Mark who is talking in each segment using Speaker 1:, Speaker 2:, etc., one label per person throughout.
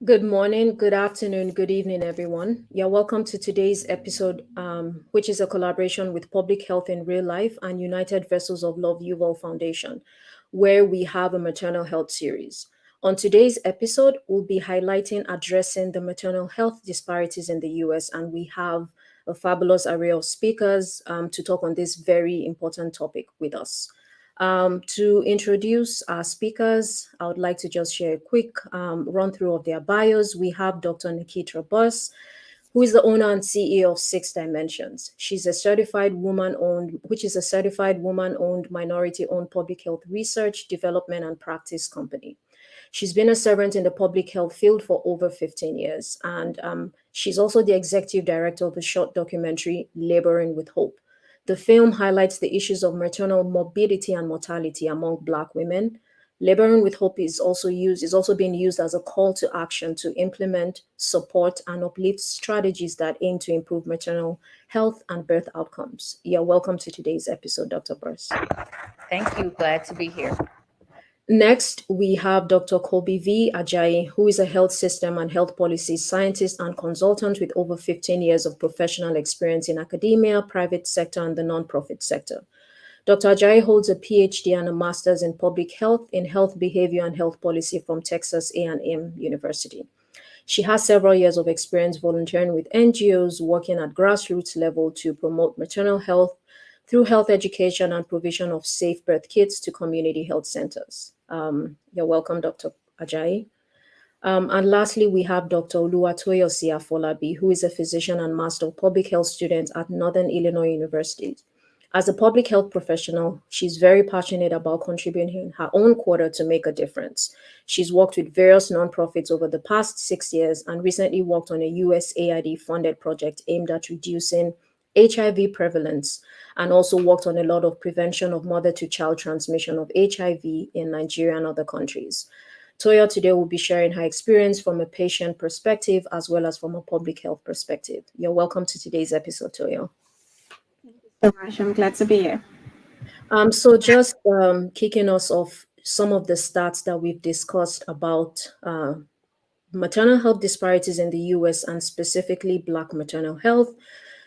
Speaker 1: Good morning, good afternoon, good evening, everyone. You're welcome to today's episode, which is a collaboration with Public Health in Real Life and United Vessels of Love U-VOL Foundation, where we have a maternal health series. On today's episode, we'll be highlighting addressing the maternal health disparities in the US, and we have a fabulous array of speakers to talk on this very important topic with us. To introduce our speakers, I would like to just share a quick run through of their bios. We have Dr. Nikita Bus, who is the owner and CEO of Six Dimensions. She's a certified woman-owned, which is a certified woman-owned, minority-owned public health research, development, and practice company. She's been a servant in the public health field for over 15 years, and she's also the executive director of the short documentary Laboring with Hope. The film highlights the issues of maternal morbidity and mortality among Black women. Laboring with Hope is also being used as a call to action to implement, support, and uplift strategies that aim to improve maternal health and birth outcomes. You're welcome to today's episode, Dr. Burst.
Speaker 2: Thank you. Glad to be here.
Speaker 1: Next, we have Dr. Kobe V. Ajayi, who is a health system and health policy scientist and consultant with over 15 years of professional experience in academia, private sector, and the nonprofit sector. Dr. Ajayi holds a PhD and a master's in public health in health behavior and health policy from Texas A&M University. She has several years of experience volunteering with NGOs working at grassroots level to promote maternal health through health education and provision of safe birth kits to community health centers. You're welcome, Dr. Ajayi. And lastly, we have Dr. Oluwatoyosi Afolabi, who is a physician and master of public health student at Northern Illinois University. As a public health professional, she's very passionate about contributing her own quota to make a difference. She's worked with various nonprofits over the past 6 years and recently worked on a USAID funded project aimed at reducing HIV prevalence and also worked on a lot of prevention of mother to child transmission of HIV in Nigeria and other countries. Toya today will be sharing her experience from a patient perspective as well as from a public health perspective. You're welcome to today's episode, Toya.
Speaker 3: So much. I'm glad to be here.
Speaker 1: So just kicking us off, some of the stats that we've discussed about maternal health disparities in the US and specifically Black maternal health.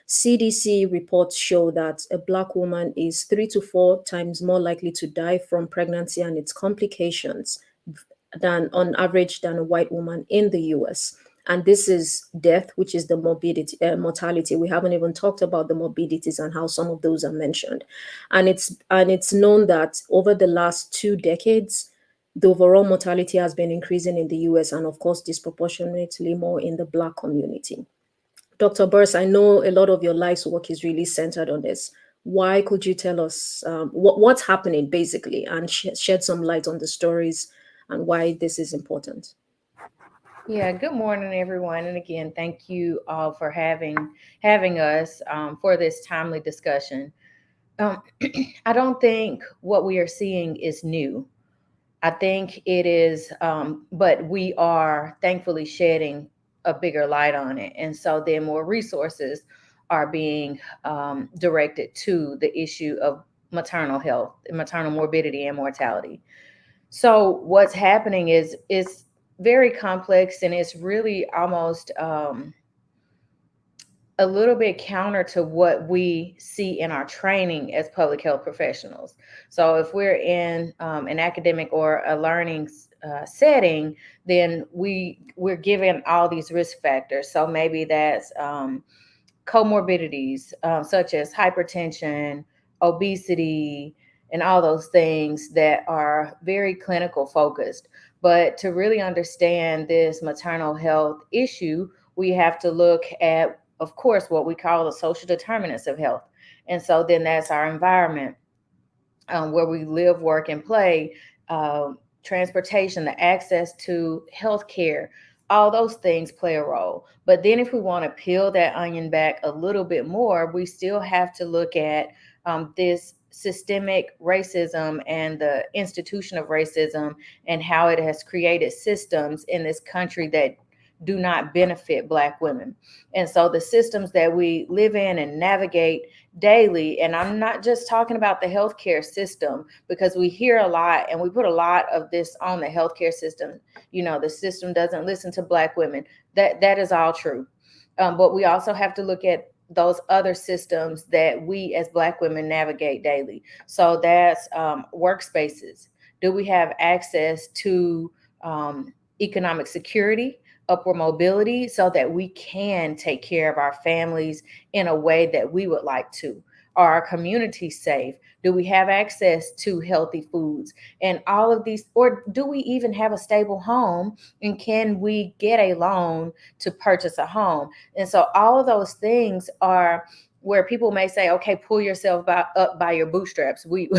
Speaker 1: CDC reports show that a Black woman is 3 to 4 times more likely to die from pregnancy and its complications than on average than a white woman in the US. And this is death, which is the mortality. We haven't even talked about the morbidities and how some of those are mentioned. And it's known that over the last 2 decades, the overall mortality has been increasing in the US and of course disproportionately more in the Black community. Dr. Burst, I know a lot of your life's work is really centered on this. Why could you tell us what's happening basically and shed some light on the stories and why this is important?
Speaker 2: Yeah. Good morning, everyone. And again, thank you all for having us for this timely discussion. Um, I don't think what we are seeing is new. I think it is, but we are thankfully shedding a bigger light on it, and so then more resources are being directed to the issue of maternal health, maternal morbidity, and mortality. So what's happening is very complex, and it's really almost a little bit counter to what we see in our training as public health professionals. So if we're in an academic or a learning setting, then we're given all these risk factors. So maybe that's comorbidities such as hypertension, obesity, and all those things that are very clinical focused. But to really understand this maternal health issue, we have to look at, of course, what we call the social determinants of health. And so then that's our environment, where we live, work, and play, transportation, the access to health care, all those things play a role. But then if we want to peel that onion back a little bit more, we still have to look at this systemic racism and the institution of racism and how it has created systems in this country that do not benefit Black women. And so the systems that we live in and navigate daily. And I'm not just talking about the healthcare system, because we hear a lot and we put a lot of this on the healthcare system. The system doesn't listen to Black women. That is all true. But we also have to look at those other systems that we as Black women navigate daily. So that's workspaces. Do we have access to economic security, upward mobility, so that we can take care of our families in a way that we would like to? Are our communities safe? Do we have access to healthy foods and all of these? Or do we even have a stable home? And can we get a loan to purchase a home? And so all of those things are where people may say, okay, pull yourself up by your bootstraps. We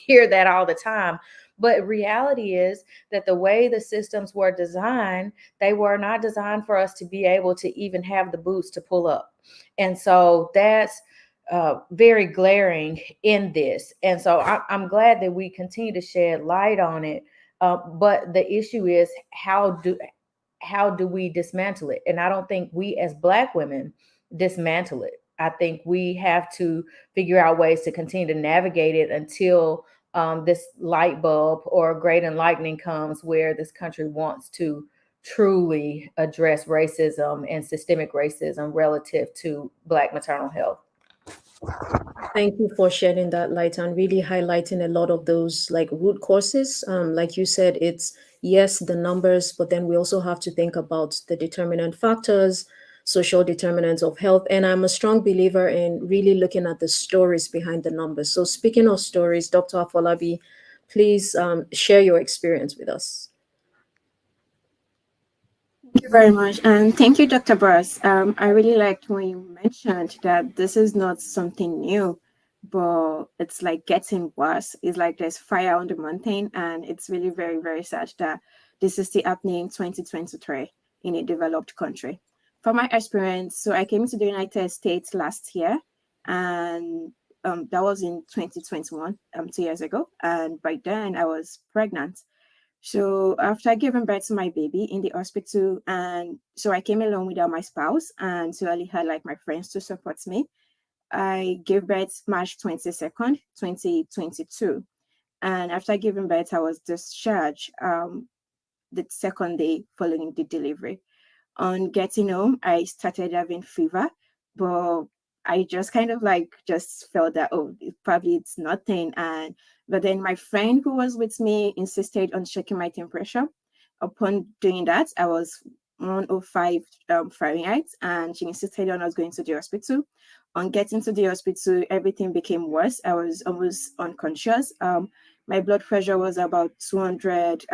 Speaker 2: hear that all the time. But reality is that the way the systems were designed, they were not designed for us to be able to even have the boots to pull up. And so that's very glaring in this. And so I'm glad that we continue to shed light on it. But the issue is, how do we dismantle it? And I don't think we as Black women dismantle it. I think we have to figure out ways to continue to navigate it until this light bulb or great enlightening comes, where this country wants to truly address racism and systemic racism relative to Black maternal health.
Speaker 1: Thank you for shedding that light and really highlighting a lot of those like root causes. Like you said, it's yes, the numbers, but then we also have to think about the determinant factors, social determinants of health. And I'm a strong believer in really looking at the stories behind the numbers. So speaking of stories, Dr. Afolabi, please share your experience with us.
Speaker 3: Thank you very much. And thank you, Dr. Burrs. I really liked when you mentioned that this is not something new, but it's like getting worse. It's like there's fire on the mountain, and it's really very, very sad that this is still happening in 2023 in a developed country. From my experience, so I came to the United States last year, and that was in 2021, 2 years ago. And by then I was pregnant. So after giving birth to my baby in the hospital, and so I came along without my spouse, and so I only had like my friends to support me. I gave birth March 22nd, 2022. And after giving birth, I was discharged the second day following the delivery. On getting home, I started having fever, but I just kind of like just felt that, oh, probably it's nothing. And but then my friend who was with me insisted on checking my temperature. Upon doing that, I was 105 Fahrenheit, and she insisted on us going to the hospital. On getting to the hospital, everything became worse. I was almost unconscious. My blood pressure was about 200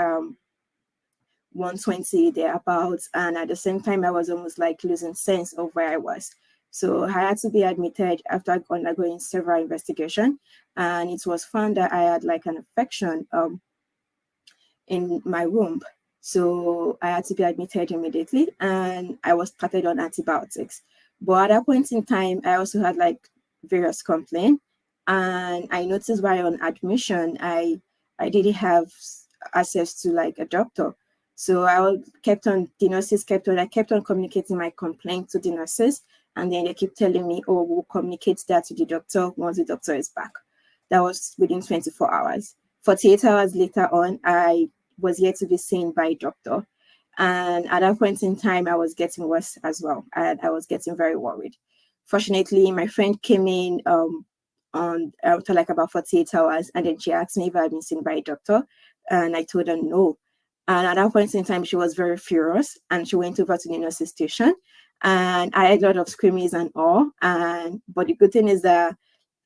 Speaker 3: 120 thereabouts, and at the same time I was almost like losing sense of where I was. So I had to be admitted after undergoing several investigation, and it was found that I had like an infection in my womb. So I had to be admitted immediately, and I was started on antibiotics. But at that point in time, I also had like various complaints, and I noticed while on admission, I didn't have access to like a doctor. So kept on, the nurses kept on, I kept on communicating my complaint to the nurses, and then they keep telling me, oh, we'll communicate that to the doctor once the doctor is back. That was within 24 hours. 48 hours later on, I was yet to be seen by a doctor. And at that point in time, I was getting worse as well. And I was getting very worried. Fortunately, my friend came in after like about 48 hours, and then she asked me if I had been seen by a doctor. And I told her no. And at that point in time, she was very furious, and she went over to the nurse's station. And I had a lot of screamings and all. But the good thing is that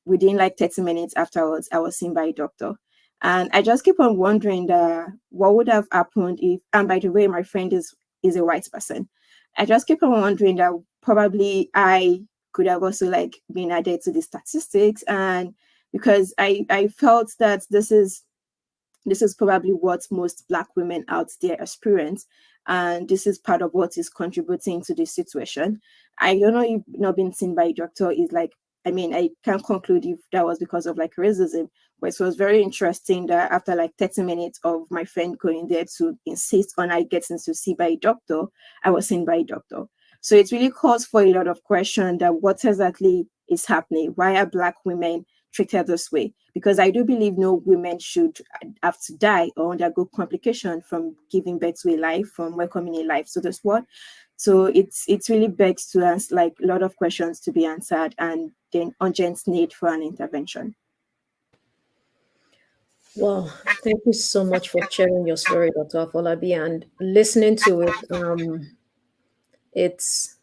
Speaker 3: within like 30 minutes afterwards, I was seen by a doctor. And I just keep on wondering what would have happened if, and by the way, my friend is a white person. I just keep on wondering that probably I could have also like been added to the statistics. And because I felt that this is probably what most Black women out there experience. And this is part of what is contributing to this situation. I don't know if not being seen by a doctor is like, I mean, I can't conclude if that was because of like racism, but it was very interesting that after like 30 minutes of my friend going there to insist on I getting to see by a doctor, I was seen by a doctor. So it really calls for a lot of question that what exactly is happening? Why are Black women treated this way? Because I do believe no women should have to die or undergo complication from giving birth to a life, from welcoming a life to this world. So it's really begs to us like a lot of questions to be answered and then urgent need for an intervention.
Speaker 1: Well, thank you so much for sharing your story, Dr. Afolabi, and listening to it. It's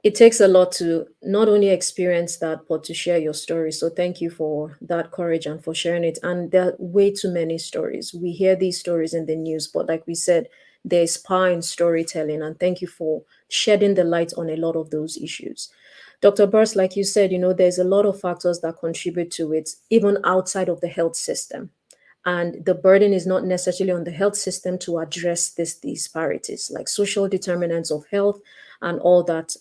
Speaker 1: it takes a lot to not only experience that, but to share your story. So thank you for that courage and for sharing it. And there are way too many stories. We hear these stories in the news, but like we said, there's power in storytelling. And thank you for shedding the light on a lot of those issues. Dr. Burst, like you said, there's a lot of factors that contribute to it, even outside of the health system. And the burden is not necessarily on the health system to address these disparities, like social determinants of health and all that.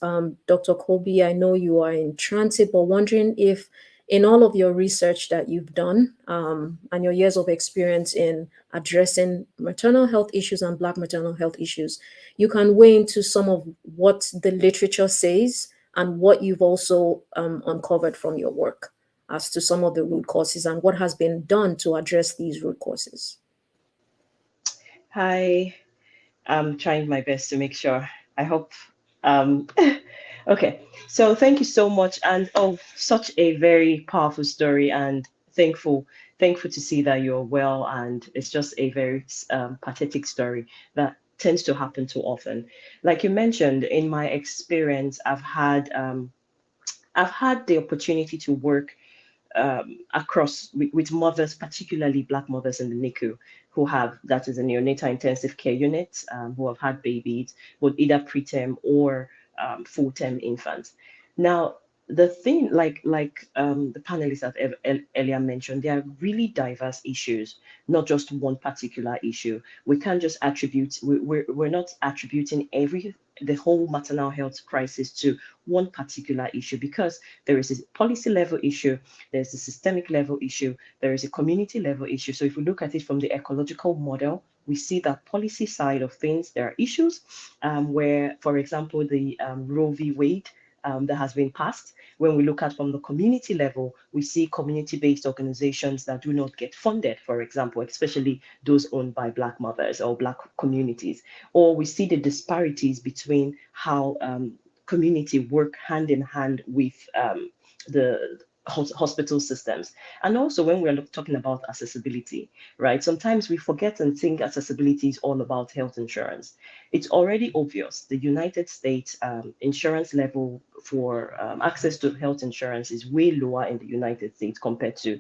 Speaker 1: Dr. Colby, I know you are in transit, but wondering if in all of your research that you've done and your years of experience in addressing maternal health issues and Black maternal health issues, you can weigh into some of what the literature says and what you've also uncovered from your work as to some of the root causes and what has been done to address these root causes.
Speaker 4: Hi, I'm trying my best to make sure. I hope. Um, okay, so thank you so much, and oh, such a very powerful story, and thankful to see that you're well, and it's just a very pathetic story that tends to happen too often. Like you mentioned, in my experience, I've had the opportunity to work across with mothers, particularly Black mothers in the NICU, who have, that is a neonatal intensive care unit, who have had babies, with either preterm or full-term infants. Now, the thing, like the panelists have earlier mentioned, there are really diverse issues, not just one particular issue. We can't just attribute, we're not attributing the whole maternal health crisis to one particular issue, because there is a policy level issue, there's a systemic level issue, there is a community level issue. So if we look at it from the ecological model, we see that policy side of things, there are issues where, for example, the Roe v. Wade that has been passed. When we look at from the community level, we see community-based organizations that do not get funded, for example, especially those owned by Black mothers or Black communities. Or we see the disparities between how community work hand in hand with the hospital systems. And also when we're talking about accessibility, right? Sometimes we forget and think accessibility is all about health insurance. It's already obvious. The United States insurance level for access to health insurance is way lower in the United States compared to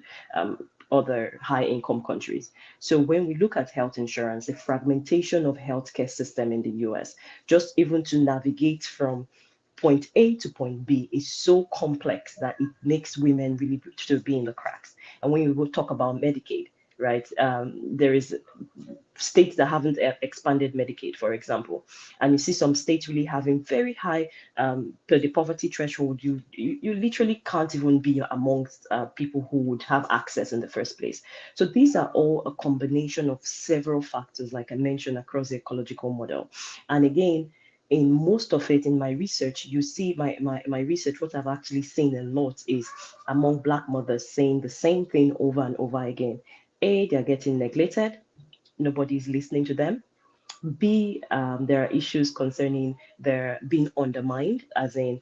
Speaker 4: other high income countries. So when we look at health insurance, the fragmentation of healthcare system in the US, just even to navigate from point A to point B is so complex that it makes women really to be in the cracks. And when we will talk about Medicaid, right, there is states that haven't expanded Medicaid, for example, and you see some states really having very high per the poverty threshold. You literally can't even be amongst people who would have access in the first place. So these are all a combination of several factors, like I mentioned, across the ecological model. And again, in most of it in my research, you see my research, what I've actually seen a lot is among Black mothers saying the same thing over and over again. A, they're getting neglected, nobody's listening to them. B, there are issues concerning their being undermined, as in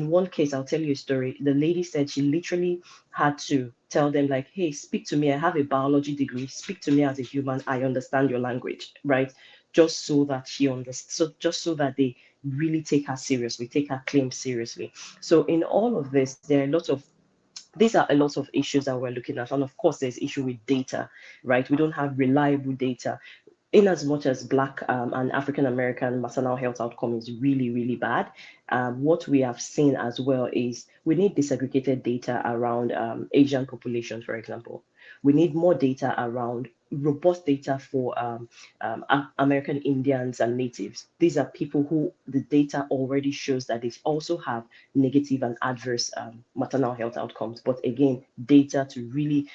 Speaker 4: one case, I'll tell you a story. The lady said she literally had to tell them, like, hey, speak to me. I have a biology degree. Speak to me as a human. I understand your language, right? Just so that she understands, so just so that they really take her seriously, take her claim seriously. So in all of this, there are lots of these are a lot of issues that we're looking at. And of course, there's issue with data, right? We don't have reliable data in as much as Black and African American maternal health outcome is really, really bad. What we have seen as well is we need disaggregated data around Asian populations, for example. We need more data around robust data for American Indians and natives. These are people who the data already shows that they also have negative and adverse maternal health outcomes. But again, data to really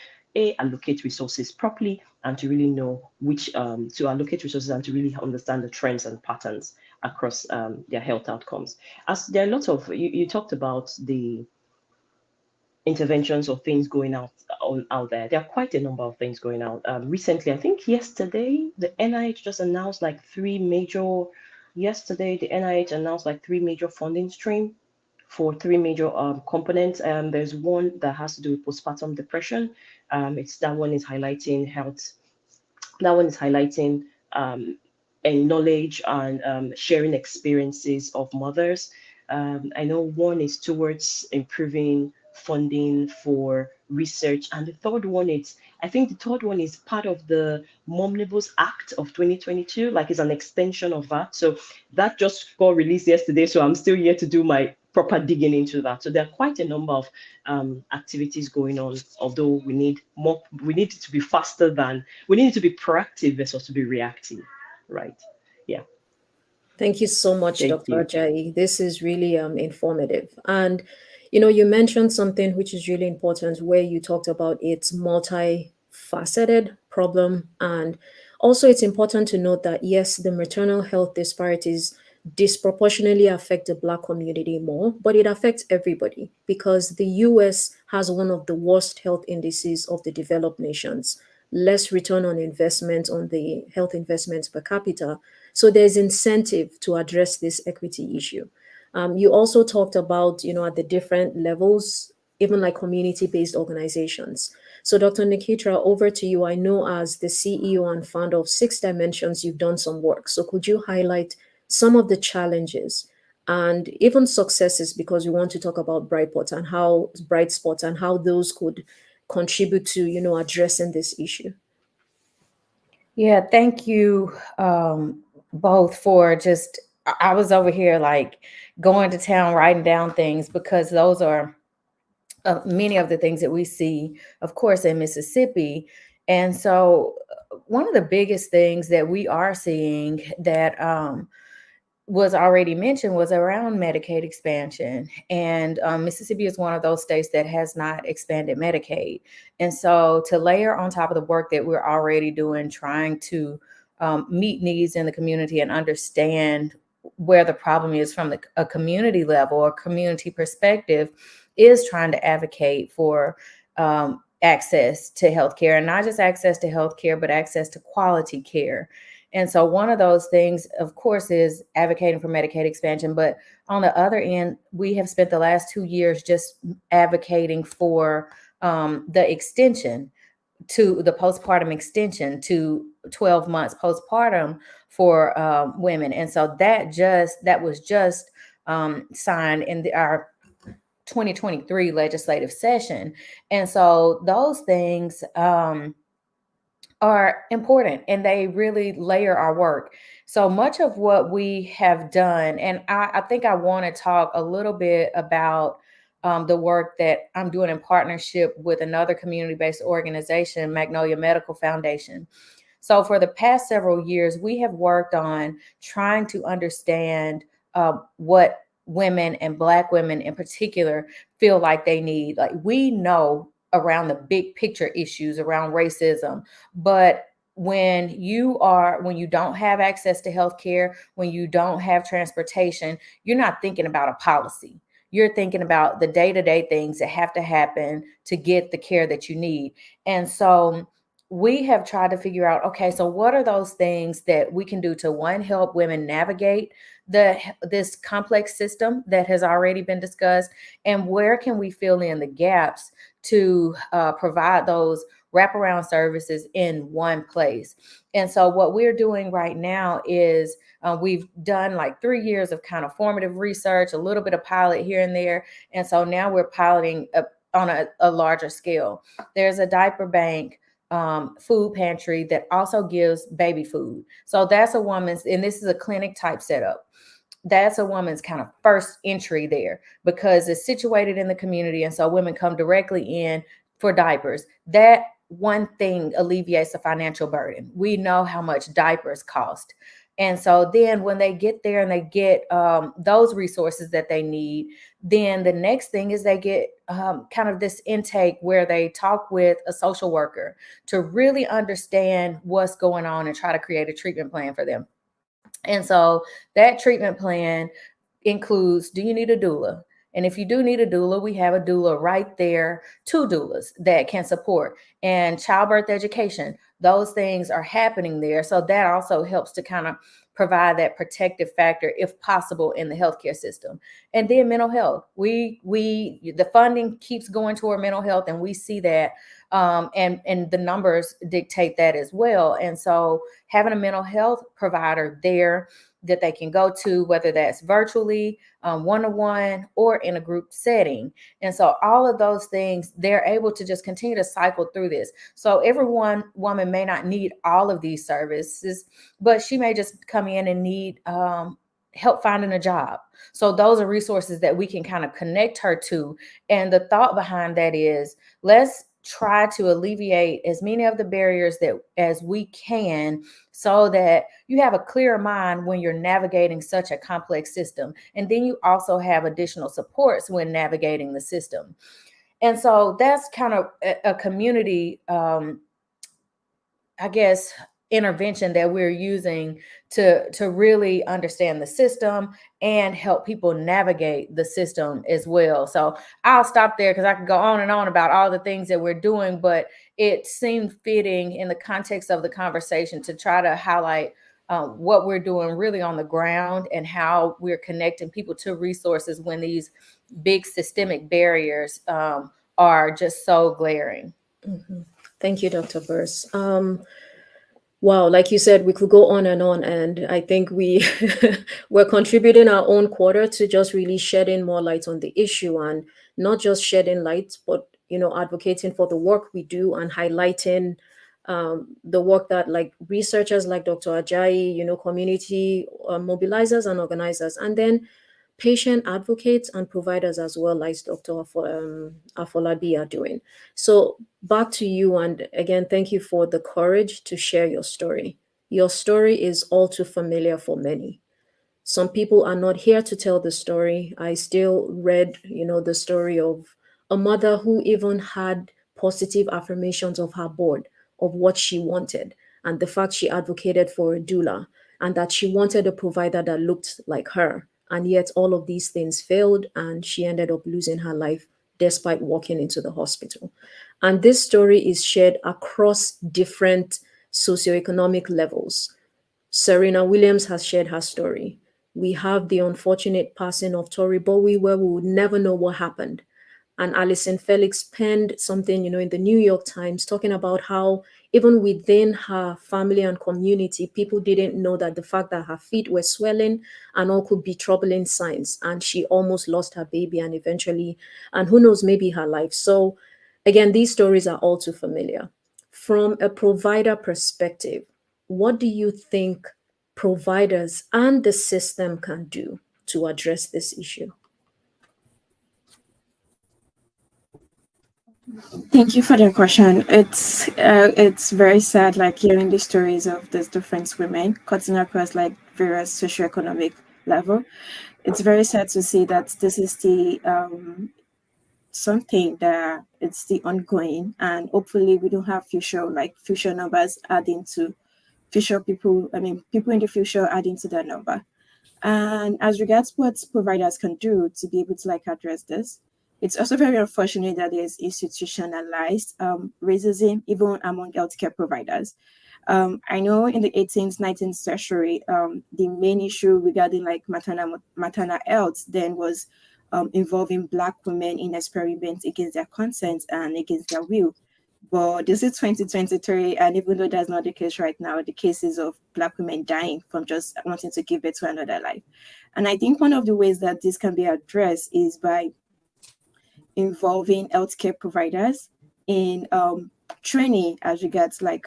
Speaker 4: allocate resources properly and to really know which to allocate resources and to really understand the trends and patterns across their health outcomes. As there are a lot of you talked about the interventions or things going out there. There are quite a number of things going out. Recently, I think yesterday, the NIH just announced like three major. Yesterday, the NIH announced like three major funding stream for three major components. There's one that has to do with postpartum depression. It's that one is highlighting health. That one is highlighting and knowledge and sharing experiences of mothers. I know one is towards improving funding for research, and the third one is, I think the third one is part of the Momnibus Act of 2022, like it's an extension of that. So that just got released yesterday, so I'm still here to do my proper digging into that. So there are quite a number of activities going on, although we need more, we need it to be faster than, we need it to be proactive versus to be reactive, right? Yeah.
Speaker 1: Thank you so much,
Speaker 4: Thank
Speaker 1: Dr.
Speaker 4: you.
Speaker 1: Ajayi. This is really informative. And, you mentioned something which is really important where you talked about its multifaceted problem. And also, it's important to note that, yes, the maternal health disparities disproportionately affect the Black community more, but it affects everybody because the US has one of the worst health indices of the developed nations, less return on investment on the health investments per capita. So there's incentive to address this equity issue. You also talked about, at the different levels, even like community-based organizations. So Dr. Nikitra, over to you. I know as the CEO and founder of Six Dimensions, you've done some work. So could you highlight some of the challenges and even successes, because we want to talk about bright spots and how those could contribute to, addressing this issue?
Speaker 2: Yeah, thank you both for just, I was over here like going to town, writing down things because those are many of the things that we see, of course, in Mississippi. And so one of the biggest things that we are seeing that was already mentioned was around Medicaid expansion. And Mississippi is one of those states that has not expanded Medicaid. And so to layer on top of the work that we're already doing, trying to meet needs in the community and understand where the problem is from a community level or community perspective, is trying to advocate for access to healthcare, and not just access to healthcare, but access to quality care. And so one of those things, of course, is advocating for Medicaid expansion. But on the other end, we have spent the last 2 years just advocating for the extension to the postpartum extension to 12 months postpartum for women. And so that was just signed in our 2023 legislative session. And so those things are important and they really layer our work. So much of what we have done, and I think I want to talk a little bit about the work that I'm doing in partnership with another community-based organization, Magnolia Medical Foundation. So for the past several years, we have worked on trying to understand what women and Black women in particular feel like they need. Like, we know around the big picture issues around racism, but when you don't have access to healthcare, when you don't have transportation, you're not thinking about a policy. You're thinking about the day-to-day things that have to happen to get the care that you need. And so we have tried to figure out, okay, so what are those things that we can do to, one, help women navigate this complex system that has already been discussed, and where can we fill in the gaps to provide those wraparound services in one place. And so what we're doing right now is we've done like 3 years of kind of formative research, a little bit of pilot here and there. And so now we're piloting on a larger scale. There's a diaper bank food pantry that also gives baby food. So that's a woman's, and this is a clinic type setup. That's a woman's kind of first entry there because it's situated in the community. And so women come directly in for diapers. That one thing alleviates the financial burden. We know how much diapers cost. And so then when they get there and they get those resources that they need, then the next thing is they get kind of this intake where they talk with a social worker to really understand what's going on and try to create a treatment plan for them. And so that treatment plan includes, do you need a doula? And if you do need a doula, we have a doula right there, two doulas that can support, and childbirth education. Those things are happening there. So that also helps to kind of provide that protective factor, if possible, in the healthcare system. And then mental health. The funding keeps going toward mental health, and we see that, and the numbers dictate that as well. And so having a mental health provider there that they can go to, whether that's virtually, one-on-one, or in a group setting. And so all of those things, they're able to just continue to cycle through this. So every woman may not need all of these services, but she may just come in and need help finding a job. So those are resources that we can kind of connect her to. And the thought behind that is, let's try to alleviate as many of the barriers that as we can, so that you have a clearer mind when you're navigating such a complex system. And then you also have additional supports when navigating the system. And so that's kind of a community, I guess, intervention that we're using to really understand the system and help people navigate the system as well. So I'll stop there because I can go on and on about all the things that we're doing, but it seemed fitting in the context of the conversation to try to highlight what we're doing really on the ground and how we're connecting people to resources when these big systemic barriers are just so glaring.
Speaker 1: Mm-hmm. Thank you, Dr. Burrs. Wow, like you said, we could go on, and I think we're contributing our own quarter to just really shedding more light on the issue, and not just shedding light, but advocating for the work we do and highlighting the work that like researchers like Dr. Ajayi, community mobilizers and organizers, and then patient advocates and providers as well, like Dr. Afolabi are doing. So back to you, and again, thank you for the courage to share your story. Your story is all too familiar for many. Some people are not here to tell the story. I still read, the story of a mother who even had positive affirmations of her board of what she wanted, and the fact she advocated for a doula, and that she wanted a provider that looked like her. And yet all of these things failed, and she ended up losing her life despite walking into the hospital. And this story is shared across different socioeconomic levels. Serena Williams has shared her story. We have the unfortunate passing of Tori Bowie, where we would never know what happened. And Alison Felix penned something, in the New York Times, talking about how even within her family and community, people didn't know that the fact that her feet were swelling and all could be troubling signs. And she almost lost her baby and eventually, and who knows, maybe her life. So again, these stories are all too familiar. From a provider perspective, what do you think providers and the system can do to address this issue?
Speaker 3: Thank you for the question. It's very sad, like hearing the stories of these different women cutting across like various socioeconomic level. It's very sad to see that this is the something that it's the ongoing, and hopefully we don't have future numbers adding to future people. I mean, people in the future adding to that number. And as regards what providers can do to be able to like address this, it's also very unfortunate that there's institutionalized racism even among healthcare providers. I know in the 18th, 19th century, the main issue regarding like maternal health then was involving Black women in experiments against their consent and against their will. But this is 2023, and even though that's not the case right now, the cases of Black women dying from just wanting to give birth to another life. And I think one of the ways that this can be addressed is by involving healthcare providers in training as regards like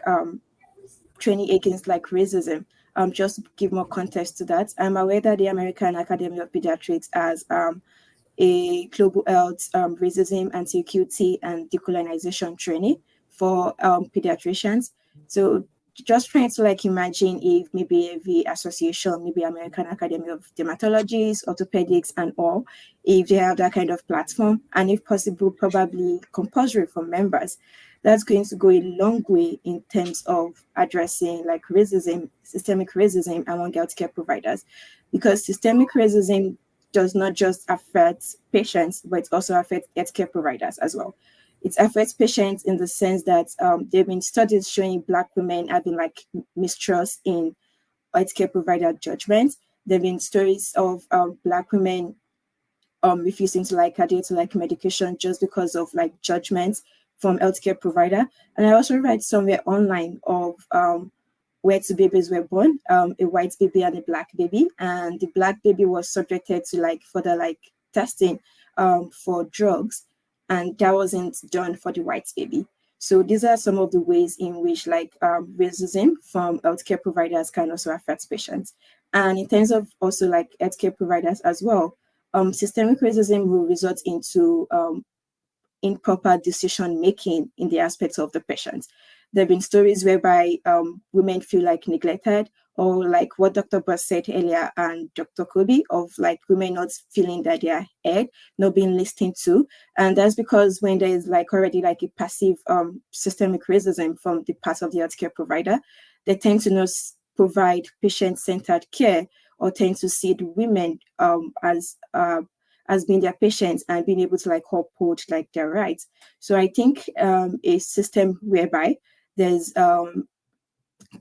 Speaker 3: training against like racism. Just to give more context to that, I'm aware that the American Academy of Pediatrics has a global health, racism, anti-equity, and decolonization training for pediatricians. So just trying to like imagine if maybe every association, maybe American Academy of Dermatologists, orthopedics, and all, if they have that kind of platform, and if possible, probably compulsory for members, that's going to go a long way in terms of addressing like racism, systemic racism among healthcare providers, because systemic racism does not just affect patients, but it also affects healthcare providers as well. It affects patients in the sense that there have been studies showing Black women having like mistrust in healthcare provider judgment. There have been stories of Black women refusing to like adhere to like medication just because of like judgments from healthcare provider. And I also read somewhere online of where two babies were born, a white baby and a Black baby, and the Black baby was subjected to like further like testing for drugs, and that wasn't done for the white baby. So these are some of the ways in which like racism from healthcare providers can also affect patients. And in terms of also like healthcare providers as well, systemic racism will result into improper decision making in the aspects of the patient. There have been stories whereby women feel like neglected, or like what Dr. Buss said earlier and Dr. Kobe, of like women not feeling that they are heard, not being listened to. And that's because when there is like already like a passive systemic racism from the part of the healthcare provider, they tend to not provide patient-centered care, or tend to see the women as being their patients and being able to like uphold like their rights. So I think a system whereby there's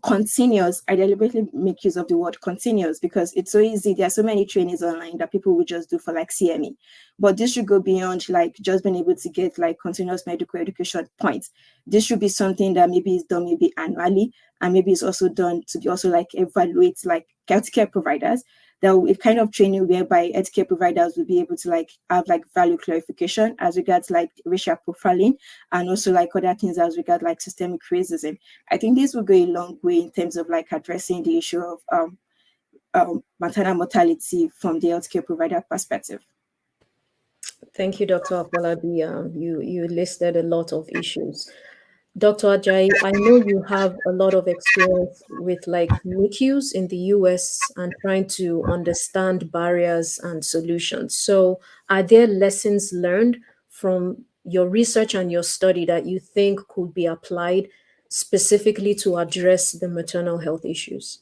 Speaker 3: continuous, I deliberately make use of the word continuous because it's so easy. There are so many trainings online that people will just do for like CME, but this should go beyond like just being able to get like continuous medical education points. This should be something that maybe is done maybe annually, and maybe it's also done to be also like evaluate like healthcare providers. That will be kind of training whereby healthcare providers will be able to like have like value clarification as regards like racial profiling, and also like other things as regards like systemic racism. I think this will go a long way in terms of like addressing the issue of maternal mortality from the healthcare provider perspective.
Speaker 1: Thank you, Dr. Afolabi. You listed a lot of issues. Dr. Ajayi, I know you have a lot of experience with like NICUs in the US and trying to understand barriers and solutions. So, are there lessons learned from your research and your study that you think could be applied specifically to address the maternal health issues?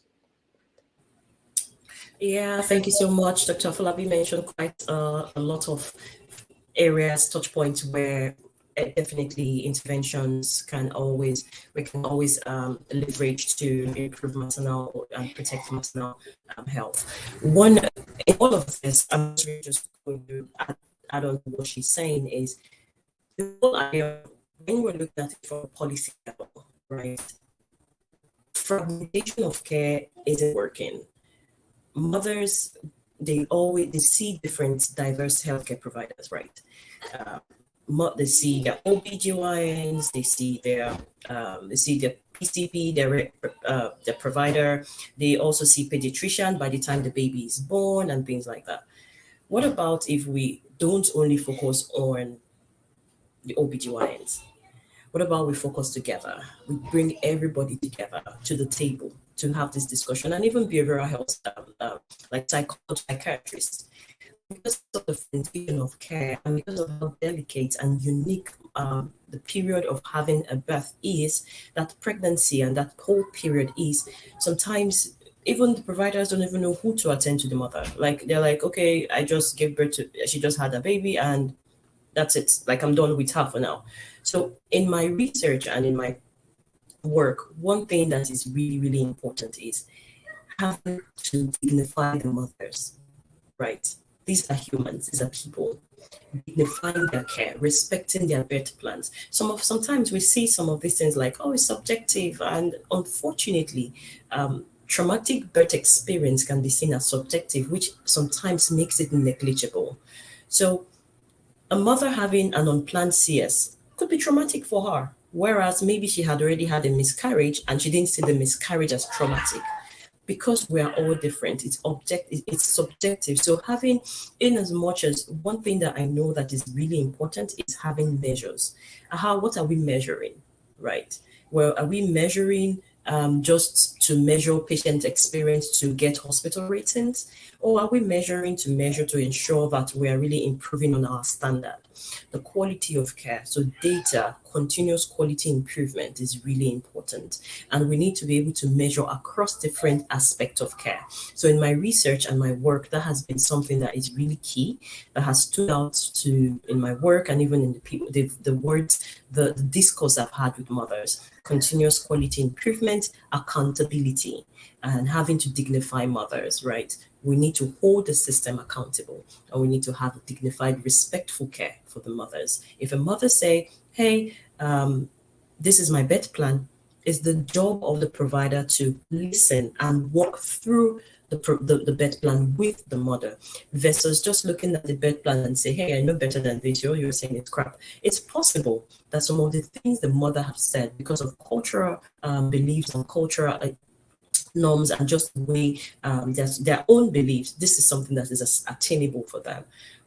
Speaker 5: Yeah, thank you so much. Dr. Falabi mentioned quite a lot of areas, touch points where definitely interventions we can always leverage to improve maternal and protect maternal health. One, in all of this, I'm just going to add on to what she's saying is the whole idea when we're looking at it from a policy level, right? Fragmentation of care isn't working. Mothers, they see different diverse healthcare providers, right? They see their OBGYNs, they see their PCP, their provider. They also see pediatrician by the time the baby is born and things like that. What about if we don't only focus on the OBGYNs? What about we focus together? We bring everybody together to the table to have this discussion, and even behavioral health, like psychiatrists, because of the fragmentation of care and because of how delicate and unique the period of having a birth is, that pregnancy and that whole period is, sometimes even the providers don't even know who to attend to the mother. Like they're like, okay, I just gave birth to, she just had a baby and that's it. Like I'm done with her for now. So in my research and in my work, one thing that is really, really important is having to dignify the mothers, right? These are humans, these are people. Dignifying their care, respecting their birth plans. Sometimes we see some of these things like, oh, it's subjective, and unfortunately, traumatic birth experience can be seen as subjective, which sometimes makes it negligible. So a mother having an unplanned CS could be traumatic for her, whereas maybe she had already had a miscarriage and she didn't see the miscarriage as traumatic. Because we are all different, it's subjective. So having, in as much as one thing that I know that is really important is having measures. What are we measuring, right? Well, are we measuring just to measure patient experience to get hospital ratings? Or are we measuring to measure to ensure that we are really improving on our standard? The quality of care. So data, continuous quality improvement is really important. And we need to be able to measure across different aspects of care. So in my research and my work, that has been something that is really key, that has stood out to in my work and even in the people, the words, the discourse I've had with mothers. Continuous quality improvement, accountability, and having to dignify mothers, right? We need to hold the system accountable, and we need to have dignified, respectful care for the mothers. If a mother say, hey, this is my birth plan, it's the job of the provider to listen and walk through the birth plan with the mother, versus just looking at the birth plan and say, hey, I know better than this, you're saying it's crap. It's possible that some of the things the mother have said, because of cultural beliefs and cultural norms and just the way their own beliefs, this is something that is attainable for them.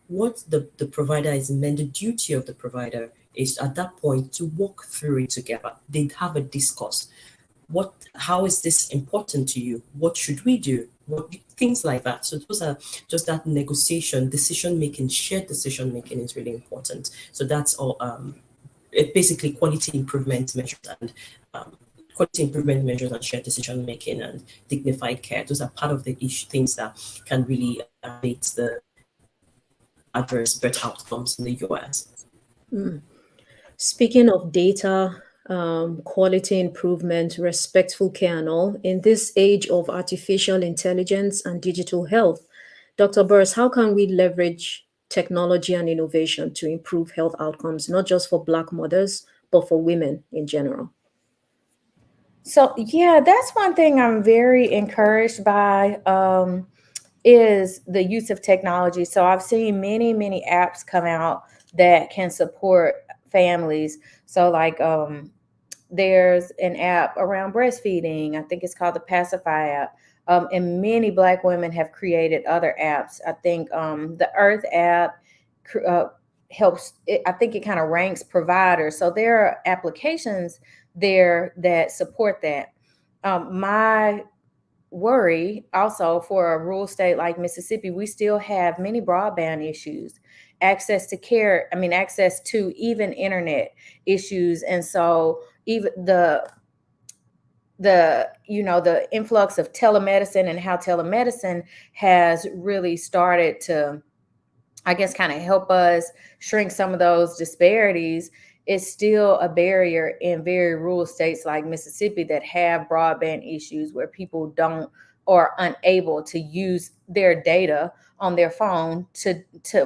Speaker 5: What the provider is meant, the duty of the provider is at that point to walk through it together. They have a discourse. How is this important to you? What should we do? Things like that. So those are just that negotiation, decision making, shared decision making is really important. So that's all. Basically quality improvement measures and quality improvement measures and shared decision making and dignified care. Those are part of the things that can really abate the adverse birth outcomes in the US.
Speaker 1: Speaking of data, quality improvement, respectful care, and all, in this age of artificial intelligence and digital health, Dr. Burrs, how can we leverage technology and innovation to improve health outcomes, not just for Black mothers, but for women in general?
Speaker 2: So, yeah, that's one thing I'm very encouraged by. Is the use of technology. So I've seen many apps come out that can support families. So like there's an app around breastfeeding. I think it's called the Pacify app. And many Black women have created other apps. I think the Earth app helps. I think it kind of ranks providers. So there are applications there that support that. My worry also, for a rural state like Mississippi, we still have many broadband issues, access to care, access to even internet issues. And so even the influx of telemedicine and how telemedicine has really started to, I guess, kind of help us shrink some of those disparities, is still a barrier in very rural states like Mississippi that have broadband issues, where people don't or unable to use their data on their phone to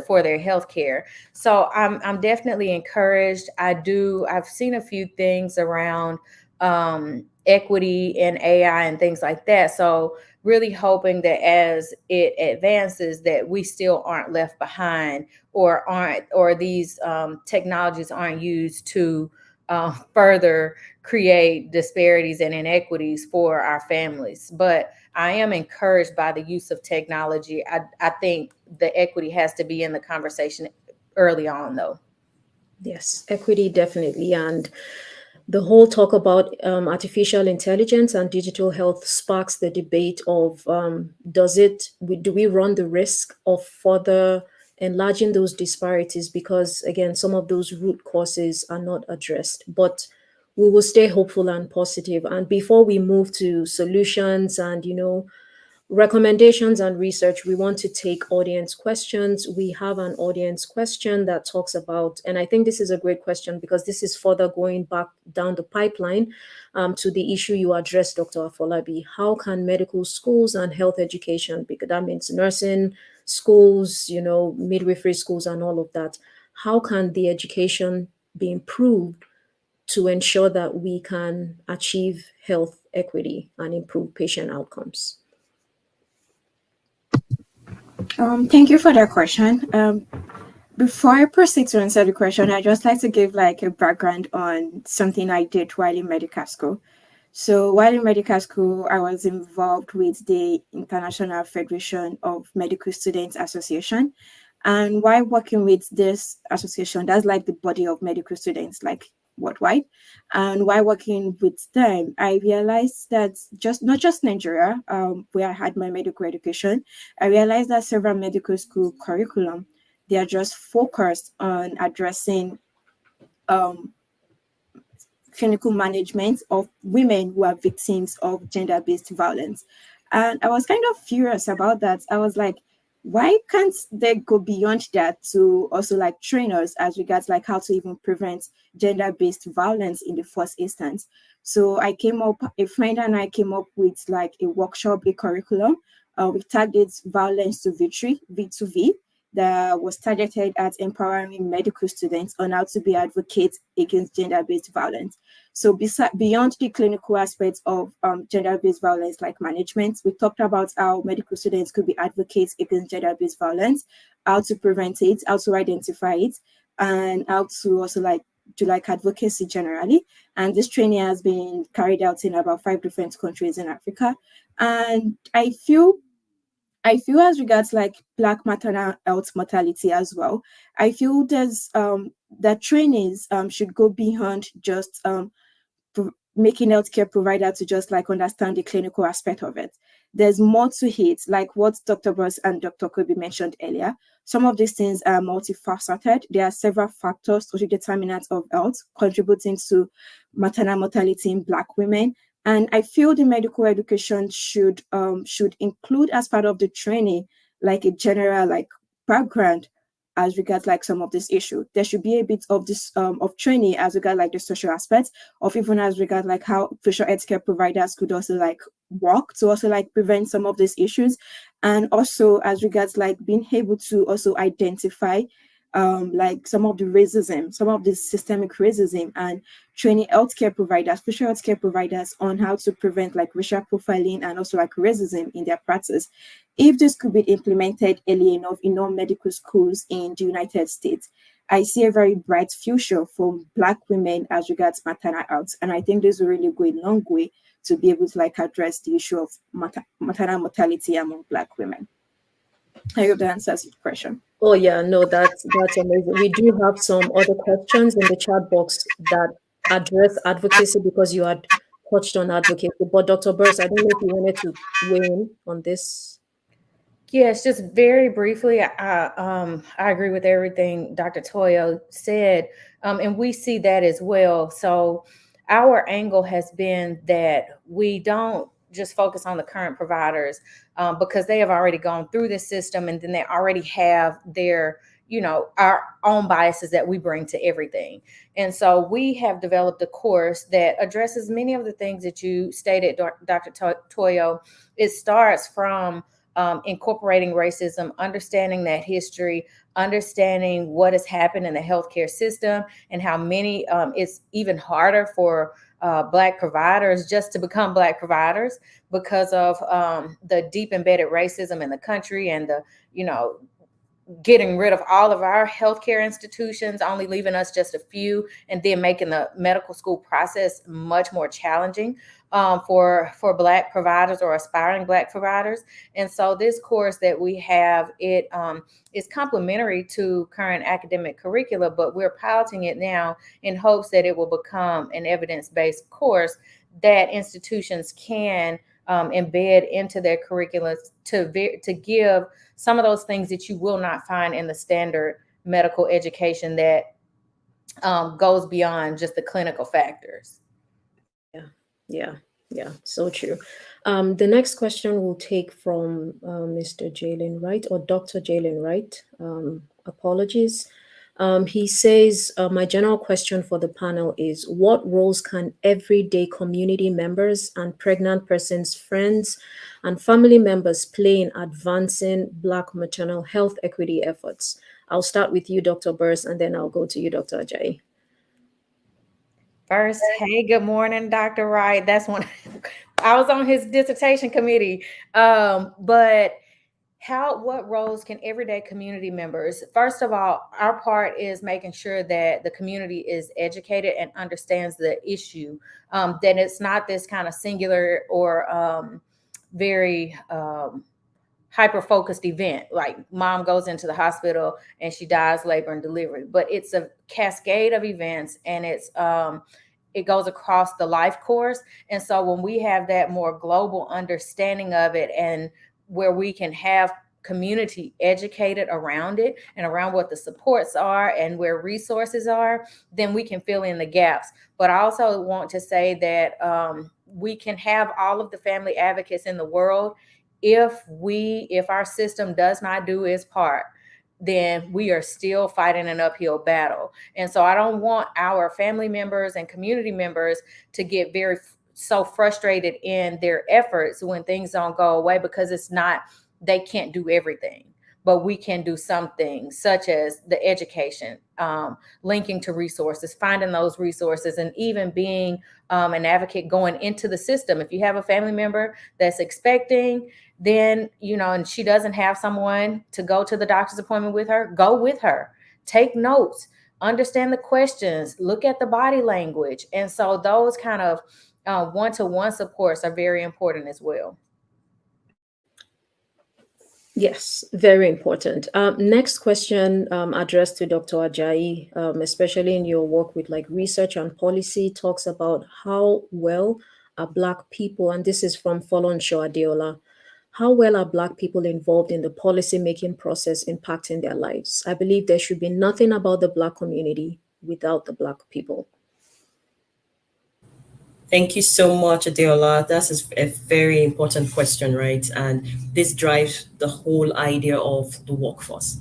Speaker 2: for their health care. So I'm definitely encouraged. I've seen a few things around equity and AI and things like that. So really hoping that as it advances, that we still aren't left behind, or these technologies aren't used to further create disparities and inequities for our families. But I am encouraged by the use of technology. I think the equity has to be in the conversation early on, though.
Speaker 1: Yes, equity definitely. And the whole talk about artificial intelligence and digital health sparks the debate of do we run the risk of further enlarging those disparities, because again, some of those root causes are not addressed. But we will stay hopeful and positive. And before we move to solutions and recommendations and research, we want to take audience questions. We have an audience question that talks about, and I think this is a great question because this is further going back down the pipeline to the issue you addressed, Dr. Afolabi. How can medical schools and health education, because that means nursing schools, midwifery schools and all of that, how can the education be improved to ensure that we can achieve health equity and improve patient outcomes?
Speaker 3: Thank you for that question. Before I proceed to answer the question, I'd just like to give a background on something I did while in medical school. So while in medical school, I was involved with the International Federation of Medical Students Association. And while working with this association, that's like the body of medical students, like worldwide. And while working with them, I realized that not just Nigeria, where I had my medical education, I realized that several medical school curriculum, they are just focused on addressing um, clinical management of women who are victims of gender-based violence. And I was kind of furious about that. I was like, why can't they go beyond that to also like train us as regards like how to even prevent gender-based violence in the first instance? So a friend and I came up with like a workshop, a curriculum. We tagged it Violence to Victory, V2V, that was targeted at empowering medical students on how to be advocates against gender-based violence. So beyond the clinical aspects of gender-based violence like management, we talked about how medical students could be advocates against gender-based violence, how to prevent it, how to identify it, and how to also do advocacy generally. And this training has been carried out in about 5 different countries in Africa. And I feel as regards like Black maternal health mortality as well, I feel there's that trainings should go beyond just making healthcare provider to just like understand the clinical aspect of it. There's more to it, like what Dr. Bruce and Dr. Kobe mentioned earlier. Some of these things are multifaceted. There are several factors or determinants of health contributing to maternal mortality in Black women. And I feel the medical education should include as part of the training, like a general like background as regards like some of this issue. There should be a bit of this of training as regards like the social aspects of even as regards like how social healthcare providers could also like work to also like prevent some of these issues, and also as regards like being able to also identify like some of the systemic racism, and training healthcare providers, social healthcare providers on how to prevent like racial profiling and also like racism in their practice. If this could be implemented early enough in all medical schools in the United States, I see a very bright future for Black women as regards maternal health. And I think this will really go a long way to be able to like address the issue of maternal mortality among Black women. I hope that answers your question.
Speaker 1: Oh yeah, no, that's amazing. We do have some other questions in the chat box that address advocacy because you had touched on advocacy. But Dr. Burst, I don't know if you wanted to weigh in on this.
Speaker 2: Yes, just very briefly, I agree with everything Dr. Toyo said, and we see that as well. So our angle has been that we don't just focus on the current providers because they have already gone through this system, and then they already have their, our own biases that we bring to everything. And so we have developed a course that addresses many of the things that you stated, Dr. Toyo. It starts from incorporating racism, understanding that history, understanding what has happened in the healthcare system, and how many it's even harder for Black providers just to become Black providers because of the deep embedded racism in the country, and the, getting rid of all of our healthcare institutions, only leaving us just a few, and then making the medical school process much more challenging for Black providers or aspiring Black providers. And so this course that we have, it is complementary to current academic curricula, but we're piloting it now in hopes that it will become an evidence-based course that institutions can embed into their curricula to give some of those things that you will not find in the standard medical education that goes beyond just the clinical factors.
Speaker 1: Yeah, so true. The next question we'll take from Mr. Jalen Wright or Dr. Jalen Wright. Apologies. He says, my general question for the panel is, what roles can everyday community members and pregnant persons' friends and family members play in advancing Black maternal health equity efforts? I'll start with you, Dr. Burst, and then I'll go to you, Dr. Ajayi.
Speaker 2: First, hey, good morning, Dr. Wright. That's one. I was on his dissertation committee, but what roles can everyday community members? First of all, our part is making sure that the community is educated and understands the issue, that it's not this kind of singular or very hyper focused event, like mom goes into the hospital and she dies labor and delivery, but it's a cascade of events, and it goes across the life course. And so when we have that more global understanding of it, and where we can have community educated around it and around what the supports are and where resources are, then we can fill in the gaps. But I also want to say that we can have all of the family advocates in the world. If our system does not do its part, then we are still fighting an uphill battle. And so I don't want our family members and community members to get so frustrated in their efforts when things don't go away, because it's not, they can't do everything, but we can do some things, such as the education, linking to resources, finding those resources, and even being an advocate going into the system. If you have a family member that's expecting, then, and she doesn't have someone to go to the doctor's appointment with her, go with her, take notes, understand the questions, look at the body language. And so those kind of one-to-one supports are very important as well.
Speaker 1: Yes, very important. Next question, addressed to Dr. Ajayi, especially in your work with like research and policy, talks about how well are Black people, and this is from Folonsho Adeola, how well are Black people involved in the policy making process impacting their lives? I believe there should be nothing about the Black community without the Black people.
Speaker 5: Thank you so much, Adeola. That's a very important question, right? And this drives the whole idea of the workforce.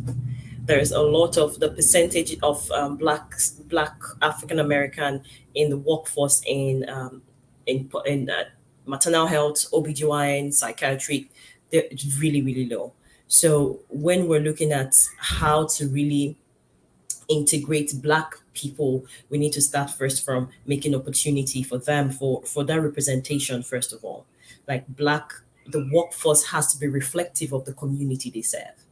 Speaker 5: There's a lot of the percentage of Black African American in the workforce in maternal health, OBGYN, psychiatry. They're really, really low. So when we're looking at how to really integrate Black people, we need to start first from making opportunity for them for that representation. First of all, like the workforce has to be reflective of the community they serve,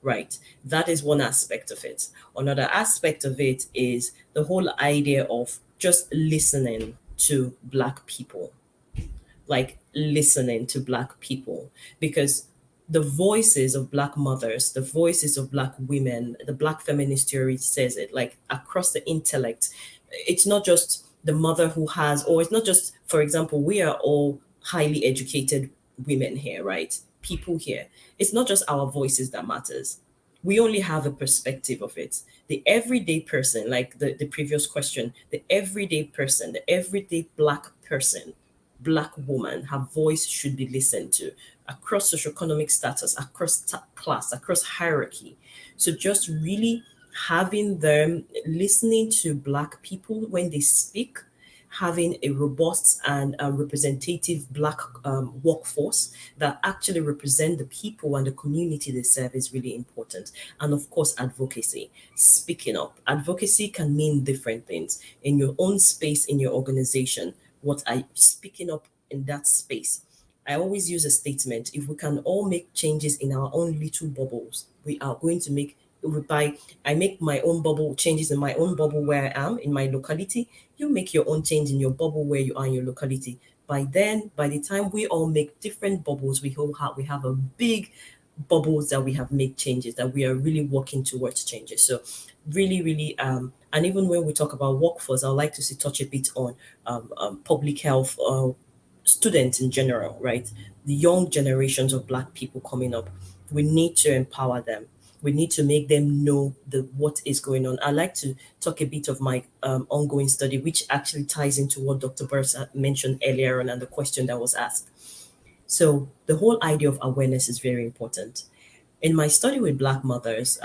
Speaker 5: right? That is one aspect of it. Another aspect of it is the whole idea of just listening to Black people, like listening to Black people, because the voices of Black mothers, the voices of Black women, the Black feminist theory says it, like across the intellect. It's not just the mother who has, or it's not just, for example, we are all highly educated women here, right? People here. It's not just our voices that matters. We only have a perspective of it. The everyday person, like the previous question, the everyday person, the everyday Black person, Black woman, her voice should be listened to across socioeconomic status, across class, across hierarchy. So just really having them listening to Black people when they speak, having a robust and representative Black workforce that actually represent the people and the community they serve is really important. And of course, advocacy, speaking up. Advocacy can mean different things in your own space, in your organization. What are you speaking up in that space? I always use a statement: if we can all make changes in our own little bubbles, we are going to make. By I make my own bubble changes in my own bubble where I am in my locality, you make your own change in your bubble where you are in your locality. By then, by the time we all make different bubbles, we have a big bubbles that we have made changes, that we are really working towards changes. So really, really, and even when we talk about workforce, I'd like to see touch a bit on public health, students in general, right? The young generations of Black people coming up, we need to empower them. We need to make them know what is going on. I'd like to talk a bit of my ongoing study, which actually ties into what Dr. Burns mentioned earlier on and the question that was asked. So the whole idea of awareness is very important. In my study with Black mothers,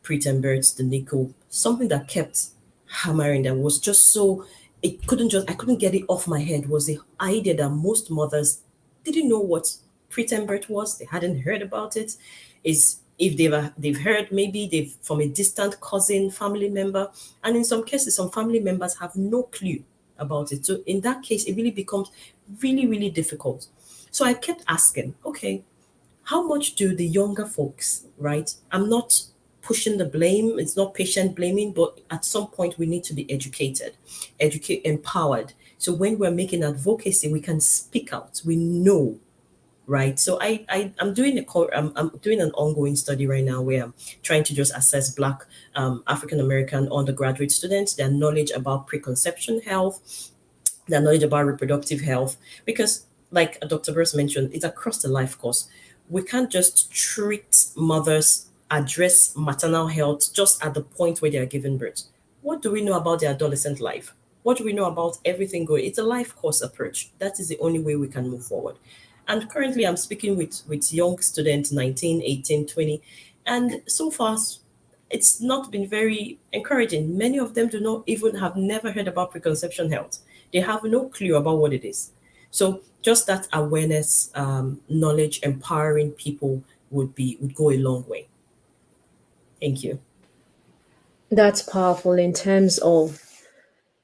Speaker 5: preterm births, the NICU, something that kept hammering that was just so, I couldn't get it off my head, was the idea that most mothers didn't know what preterm birth was. They hadn't heard about it. Is if they've heard, maybe they've from a distant cousin, family member, and in some cases, some family members have no clue about it. So in that case, it really becomes really, really difficult. So I kept asking, okay, how much do the younger folks, right? I'm not pushing the blame, it's not patient blaming, but at some point we need to be educated, empowered. So when we're making advocacy, we can speak out. We know right? So I'm doing I'm doing an ongoing study right now where I'm trying to just assess Black African American undergraduate students, their knowledge about preconception health, their knowledge about reproductive health, because like Dr. Burst mentioned, it's across the life course. We can't just treat mothers, address maternal health just at the point where they are giving birth. What do we know about their adolescent life? What do we know about everything going? It's a life course approach. That is the only way we can move forward. And currently I'm speaking with young students, 19, 18, 20, and so far it's not been very encouraging. Many of them do not even have never heard about preconception health. They have no clue about what it is. So just that awareness, knowledge, empowering people would go a long way. Thank you.
Speaker 1: That's powerful in terms of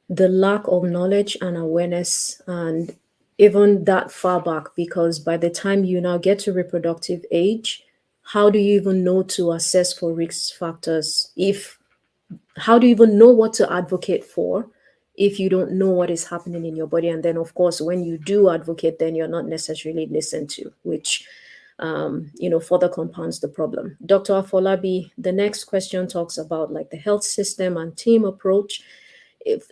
Speaker 1: the lack of knowledge and awareness, and even that far back, because by the time you now get to reproductive age, how do you even know to assess for risk factors? If How do you even know what to advocate for if you don't know what is happening in your body? And then of course when you do advocate, then you're not necessarily listened to, which further compounds the problem. Dr. Afolabi, the next question talks about like the health system and team approach.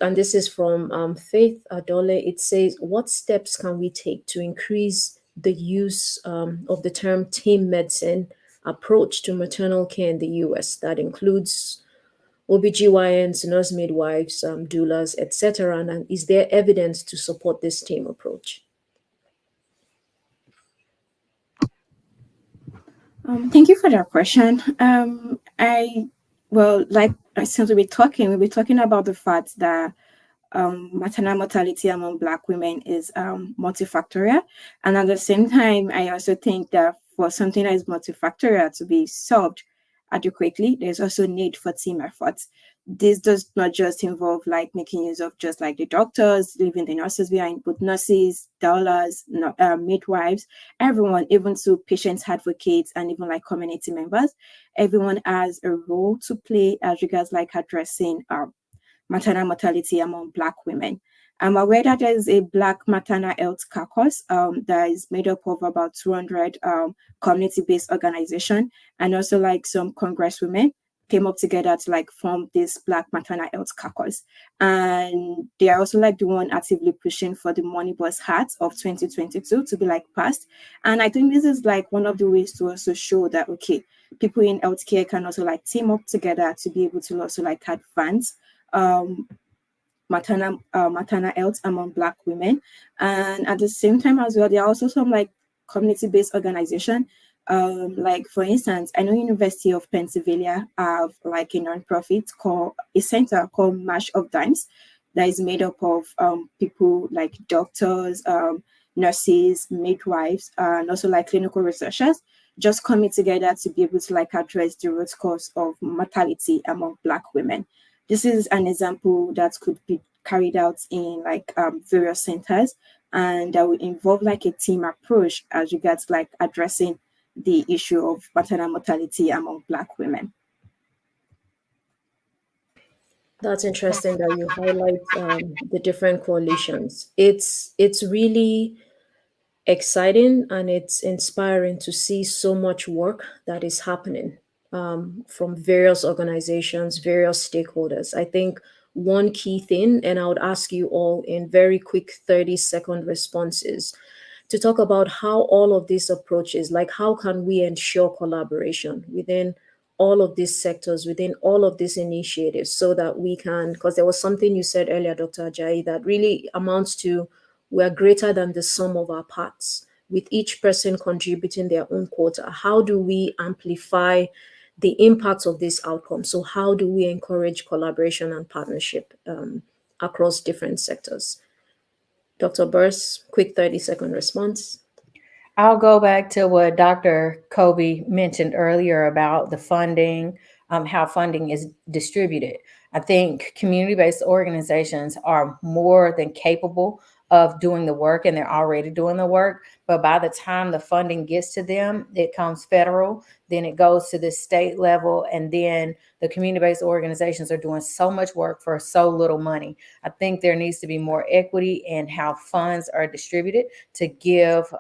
Speaker 1: And this is from Faith Adole. It says, what steps can we take to increase the use of the term team medicine approach to maternal care in the US that includes OBGYNs, nurse midwives, doulas, etc.? And is there evidence to support this team approach?
Speaker 3: Thank you for that question. Like since we'll be talking about the fact that maternal mortality among Black women is multifactorial. And at the same time, I also think that for something that is multifactorial to be solved adequately, there's also need for team efforts. This does not just involve like making use of just like the doctors, leaving the nurses behind, but nurses, doulas, midwives, everyone, even to patients advocates and even like community members. Everyone has a role to play as regards like addressing maternal mortality among Black women. I'm aware that there is a Black maternal health caucus that is made up of about 200 community-based organizations, and also like some congresswomen came up together to like form this Black maternal health caucus. And they are also like the one actively pushing for the Money Bus Act of 2022 to be like passed. And I think this is like one of the ways to also show that, okay, people in healthcare can also like team up together to be able to also like advance maternal health among Black women. And at the same time as well, there are also some like community-based organization. Like for instance, I know University of Pennsylvania have like a nonprofit called a center called March of Dimes that is made up of people like doctors, nurses, midwives, and also like clinical researchers, just coming together to be able to like address the root cause of mortality among Black women. This is an example that could be carried out in like various centers, and that will involve like a team approach as regards like addressing the issue of maternal mortality among Black women.
Speaker 1: That's interesting that you highlight the different coalitions. It's really exciting and it's inspiring to see so much work that is happening from various organizations, various stakeholders. I think one key thing, and I would ask you all in very quick 30-second responses to talk about how all of these approaches, like how can we ensure collaboration within all of these sectors, within all of these initiatives, so that we can, because there was something you said earlier, Dr. Ajayi, that really amounts to we're greater than the sum of our parts, with each person contributing their own quota. How do we amplify the impact of this outcome? So how do we encourage collaboration and partnership across different sectors? Dr. Burse, quick 30-second response.
Speaker 2: I'll go back to what Dr. Kobe mentioned earlier about the funding, how funding is distributed. I think community-based organizations are more than capable of doing the work, and they're already doing the work. But by the time the funding gets to them, it comes federal, then it goes to the state level, and then the community-based organizations are doing so much work for so little money. I think there needs to be more equity in how funds are distributed to give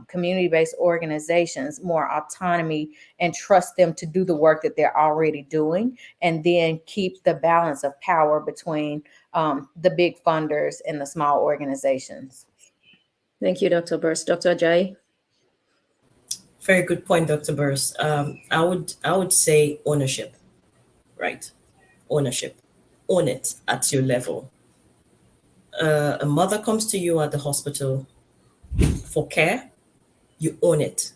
Speaker 2: community-based organizations more autonomy and trust them to do the work that they're already doing, and then keep the balance of power between the big funders and the small organizations.
Speaker 1: Thank you, Dr. Burst. Dr. Ajayi?
Speaker 5: Very good point, Dr. Burst. I would say ownership, right? Ownership. Own it at your level. A mother comes to you at the hospital for care, you own it.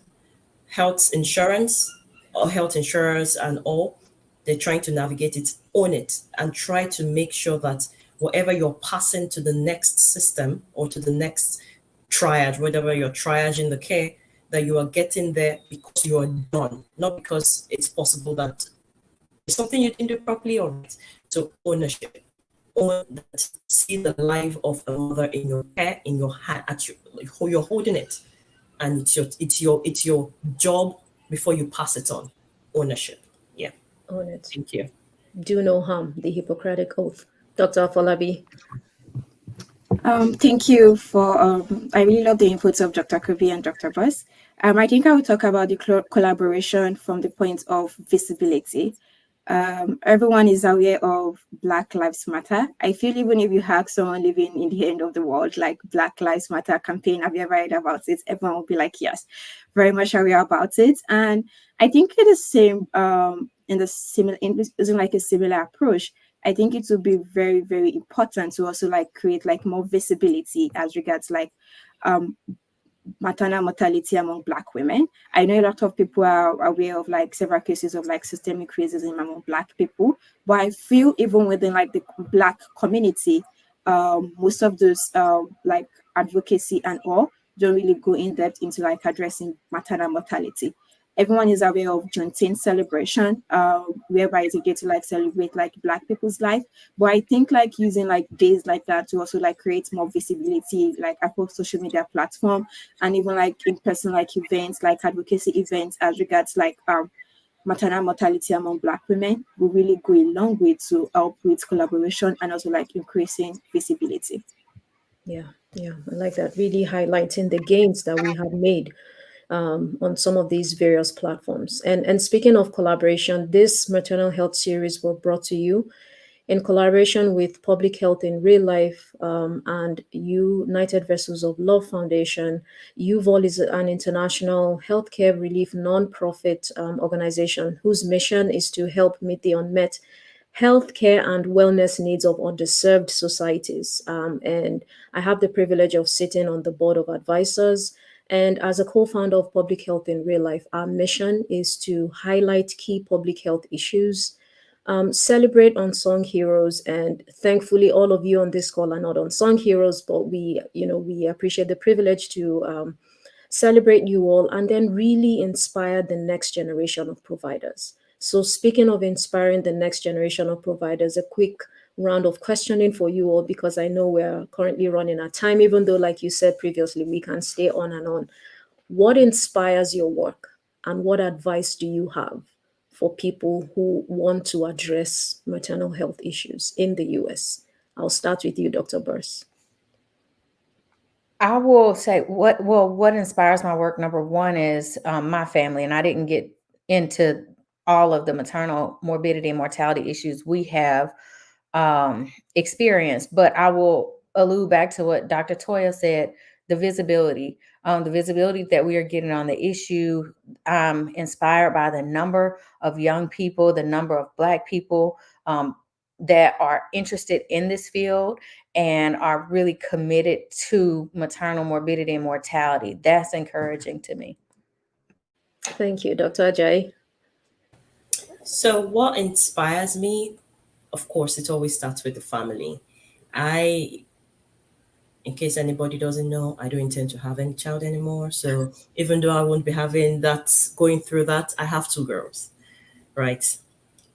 Speaker 5: Health insurance or health insurers and all, they're trying to navigate it, own it, and try to make sure that whatever you're passing to the next system or to the next triage, whatever you're triaging the care, that you are getting there because you are done, not because it's possible that it's something you didn't do properly or right. So ownership. Own that, see the life of a mother in your care, in your hand, you're holding it, and it's your job before you pass it on. Ownership. Yeah.
Speaker 1: Own it.
Speaker 5: Thank you.
Speaker 1: Do no harm, the Hippocratic Oath. Dr. Afolabi?
Speaker 3: Thank you for, I really love the inputs of Dr. Kirby and Dr. Buss. I think I will talk about the collaboration from the point of visibility. Everyone is aware of Black Lives Matter. I feel even if you have someone living in the end of the world, like Black Lives Matter campaign, have you ever heard about it? Everyone will be like, yes, very much aware about it. And I think it is same using like a similar approach. I think it would be very, very important to also like create like more visibility as regards like maternal mortality among Black women. I know a lot of people are aware of like several cases of like systemic racism among Black people, but I feel even within like the Black community, most of those like advocacy and all don't really go in depth into like addressing maternal mortality. Everyone is aware of Juneteenth celebration, whereby it's a day to like celebrate like Black people's life. But I think like using like days like that to also like create more visibility, like across social media platform, and even like in person like events, like advocacy events as regards like maternal mortality among Black women will really go a long way to help with collaboration and also like increasing visibility.
Speaker 1: Yeah, I like that. Really highlighting the gains that we have made on some of these various platforms. And speaking of collaboration, this maternal health series were brought to you in collaboration with Public Health in Real Life and United Vessels of Love Foundation. U-VOL is an international healthcare relief nonprofit organization whose mission is to help meet the unmet healthcare and wellness needs of underserved societies. And I have the privilege of sitting on the board of advisors. And as a co-founder of Public Health in Real Life, our mission is to highlight key public health issues, celebrate unsung heroes, and thankfully all of you on this call are not unsung heroes, but we appreciate the privilege to celebrate you all and then really inspire the next generation of providers. So speaking of inspiring the next generation of providers, a quick round of questioning for you all, because I know we're currently running out of time, even though, like you said previously, we can stay on and on. What inspires your work, and what advice do you have for people who want to address maternal health issues in the US? I'll start with you, Dr. Burst.
Speaker 2: I will say what inspires my work. Number one is my family, and I didn't get into all of the maternal morbidity and mortality issues we have experienced, but I will allude back to what Dr. Toya said: the visibility that we are getting on the issue. I'm inspired by the number of young people, the number of Black people that are interested in this field and are really committed to maternal morbidity and mortality. That's encouraging to me.
Speaker 1: Thank you, Dr. Ajayi.
Speaker 5: So what inspires me, of course, it always starts with the family. In case anybody doesn't know, I don't intend to have any child anymore. So even though I won't be going through that, I have two girls, right?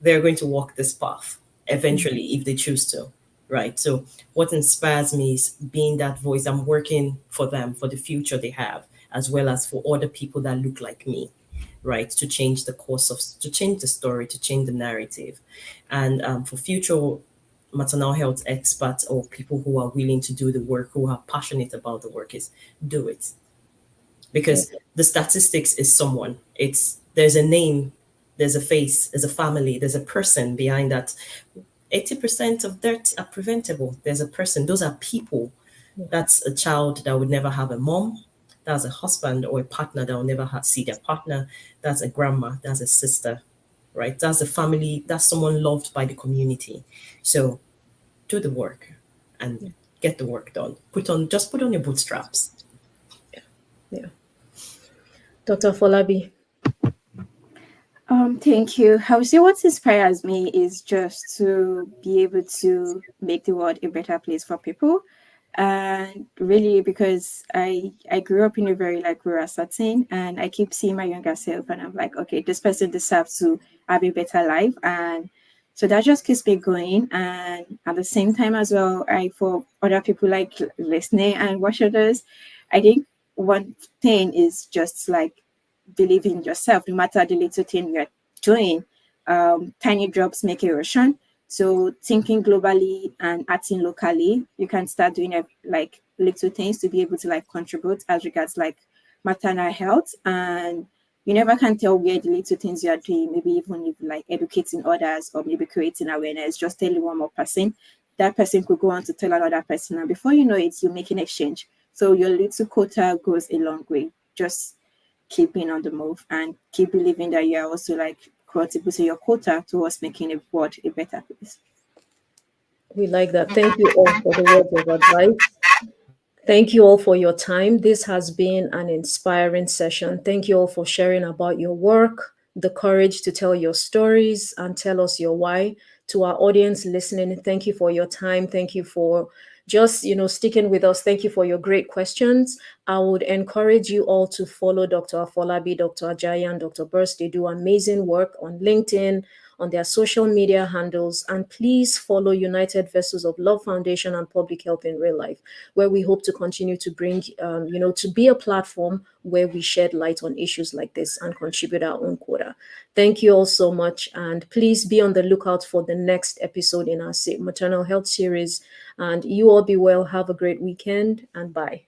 Speaker 5: They're going to walk this path eventually if they choose to, right? So what inspires me is being that voice. I'm working for them, for the future they have, as well as for other people that look like me, right? To change the course of, to change the story, to change the narrative. And for future maternal health experts or people who are willing to do the work, who are passionate about the work, is do it. Because the statistics is someone, it's, there's a name, there's a face, there's a family, there's a person behind that. 80% of deaths are preventable. There's a person, those are people. That's a child that would never have a mom. That's a husband or a partner that will never see their partner. That's a grandma. That's a sister, right? That's a family. That's someone loved by the community. So do the work and get the work done. Just put on your bootstraps.
Speaker 1: Yeah. Dr. Folabi.
Speaker 3: Thank you. I would say what inspires me is just to be able to make the world a better place for people. And really, because I grew up in a very like rural setting, and I keep seeing my younger self, and I'm like, okay, this person deserves to have a better life, and so that just keeps me going. And at the same time as well, for other people like listening and watching us, I think one thing is just like believe in yourself, no matter the little thing you're doing. Tiny drops make erosion. So thinking globally and acting locally, you can start doing like little things to be able to like contribute as regards like maternal health. And you never can tell where the little things you are doing, maybe even if like educating others or maybe creating awareness, just telling one more person, that person could go on to tell another person. And before you know it, you make an exchange. So your little quota goes a long way. Just keep being on the move and keep believing that you are also like contributing your quota towards making the world a better place.
Speaker 1: We like that. Thank you all for the words of advice. Thank you all for your time. This has been an inspiring session. Thank you all for sharing about your work, the courage to tell your stories and tell us your why. To our audience listening, thank you for your time. Thank you for just, sticking with us. Thank you for your great questions. I would encourage you all to follow Dr. Afolabi, Dr. Ajayi, and Dr. Burst. They do amazing work on LinkedIn, on their social media handles, and please follow United Vessels of Love Foundation and Public Health in Real Life, where we hope to continue to bring, to be a platform where we shed light on issues like this and contribute our own quota. Thank you all so much, and please be on the lookout for the next episode in our maternal health series. And you all be well. Have a great weekend, and bye.